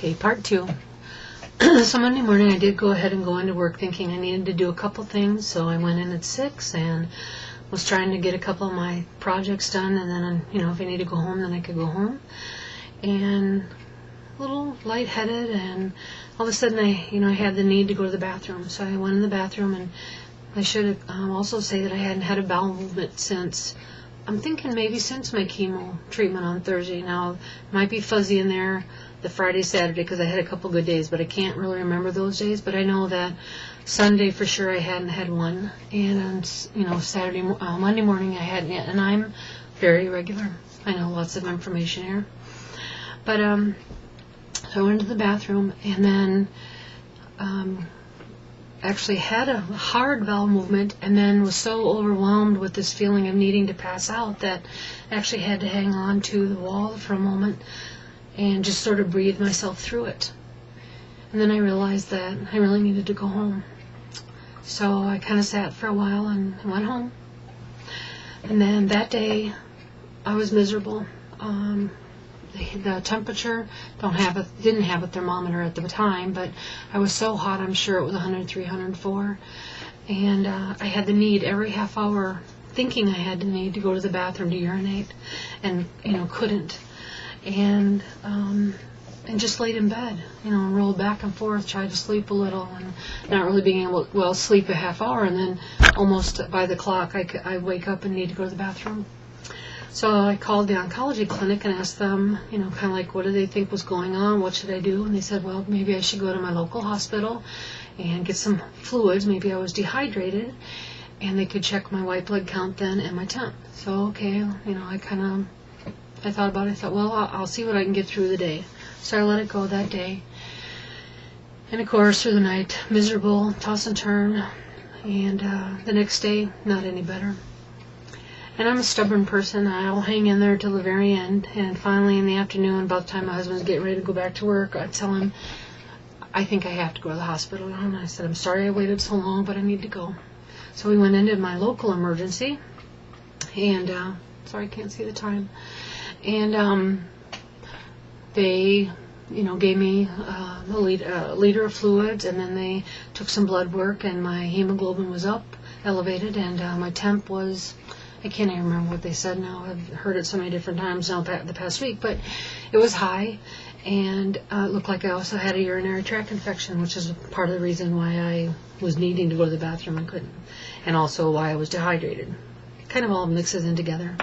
Okay, part 2. So Monday morning I did go ahead and go into work thinking I needed to do a couple things. So I went in at 6 and was trying to get a couple of my projects done, and then, if I need to go home, then I could go home. And a little lightheaded, and all of a sudden I had the need to go to the bathroom. So I went in the bathroom, and I should also say that I hadn't had a bowel movement since, I'm thinking maybe since my chemo treatment on Thursday. Now, it might be fuzzy in there, the Friday, Saturday, because I had a couple good days, but I can't really remember those days. But I know that Sunday for sure I hadn't had one, and Monday morning I hadn't yet, and I'm very regular. I know, lots of information here. But so I went to the bathroom, and then actually had a hard bowel movement, and then was so overwhelmed with this feeling of needing to pass out that I actually had to hang on to the wall for a moment and just sort of breathe myself through it. And then I realized that I really needed to go home. So I kind of sat for a while and went home. And then that day I was miserable. The temperature, didn't have a thermometer at the time, but I was so hot, I'm sure it was 103, 104. And I had the need every half hour, thinking I had the need to go to the bathroom to urinate, and couldn't. And just laid in bed, rolled back and forth, tried to sleep a little, and not really being able to, sleep a half hour, and then almost by the clock I wake up and need to go to the bathroom. So I called the oncology clinic and asked them, kind of like, what do they think was going on? What should I do? And they said, well, maybe I should go to my local hospital and get some fluids. Maybe I was dehydrated, and they could check my white blood count then and my temp. So, okay, I thought about it. I thought, well, I'll see what I can get through the day. So I let it go that day. And, of course, through the night, miserable, toss and turn. And the next day, not any better. And I'm a stubborn person. I'll hang in there till the very end. And finally, in the afternoon, about the time my husband's getting ready to go back to work, I tell him, I think I have to go to the hospital. And I said, I'm sorry I waited so long, but I need to go. So we went into my local emergency. And, sorry, I can't see the time. And they, gave me a liter of fluids, and then they took some blood work, and my hemoglobin was elevated, and my temp was, I can't even remember what they said now. I've heard it so many different times now the past week, but it was high, and it looked like I also had a urinary tract infection, which is part of the reason why I was needing to go to the bathroom and couldn't, and also why I was dehydrated. Kind of all mixes in together.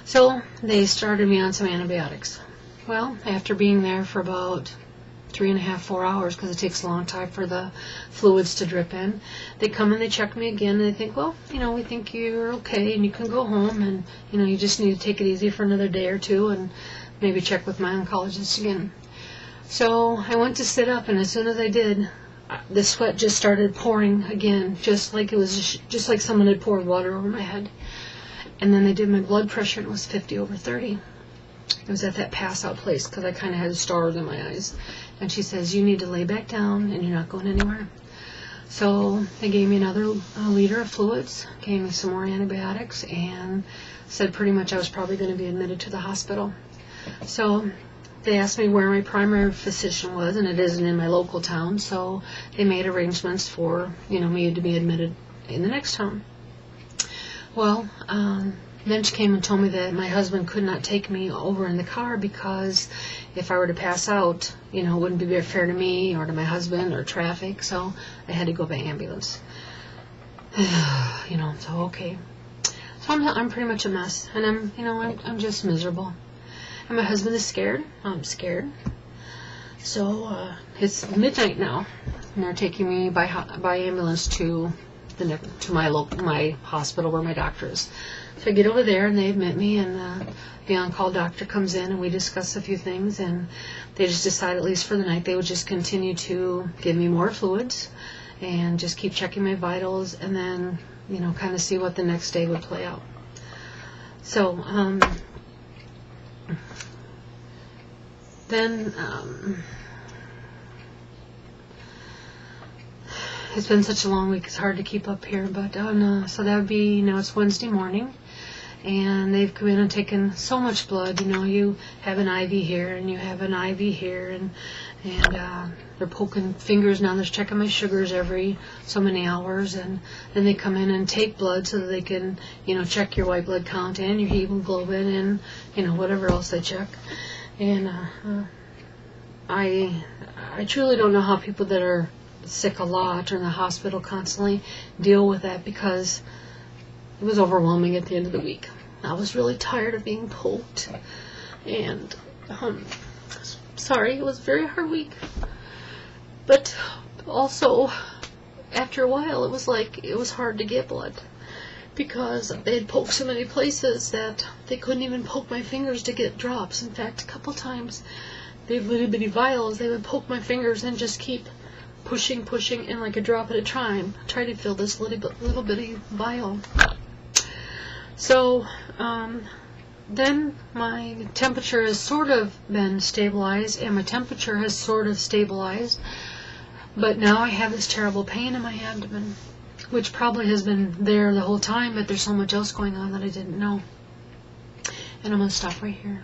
So they started me on some antibiotics. Well, after being there for about 3.5, 4 hours, because it takes a long time for the fluids to drip in, they come and they check me again, and they think, well, we think you're okay and you can go home, and you just need to take it easy for another day or two and maybe check with my oncologist again. So I went to sit up, and as soon as I did, the sweat just started pouring again, just like someone had poured water over my head. And then they did my blood pressure, and it was 50/30. It was at that pass-out place, because I kind of had stars in my eyes. And she says, you need to lay back down, and you're not going anywhere. So they gave me another liter of fluids, gave me some more antibiotics, and said pretty much I was probably going to be admitted to the hospital. So they asked me where my primary physician was, and it isn't in my local town, so they made arrangements for, me to be admitted in the next town. Well, then she came and told me that my husband could not take me over in the car because if I were to pass out, it wouldn't be very fair to me or to my husband or traffic, so I had to go by ambulance. So okay. So I'm pretty much a mess, and I'm just miserable. And my husband is scared. I'm scared. So it's midnight now, and they're taking me by ambulance to my hospital where my doctor is. So I get over there, and they admit me, and the on-call doctor comes in, and we discuss a few things, and they just decide, at least for the night, they would just continue to give me more fluids and just keep checking my vitals, and then kind of see what the next day would play out. So then it's been such a long week, it's hard to keep up here, but so that would be, it's Wednesday morning, and they've come in and taken so much blood. You have an IV here, and you have an IV here, and they're poking fingers now. They're checking my sugars every so many hours, and then they come in and take blood so that they can, check your white blood count and your hemoglobin and, whatever else they check. And I truly don't know how people that are sick a lot or in the hospital constantly deal with that, because it was overwhelming at the end of the week. I was really tired of being poked, and sorry, it was a very hard week. But also, after a while, it was hard to get blood, because they had poked so many places that they couldn't even poke my fingers to get drops. In fact, a couple times, they have little bitty vials. They would poke my fingers and just keep pushing, and like a drop at a time, try to fill this little bitty vial. So then my temperature has sort of been stabilized, and my temperature has sort of stabilized, but now I have this terrible pain in my abdomen, which probably has been there the whole time, but there's so much else going on that I didn't know. And I'm going to stop right here.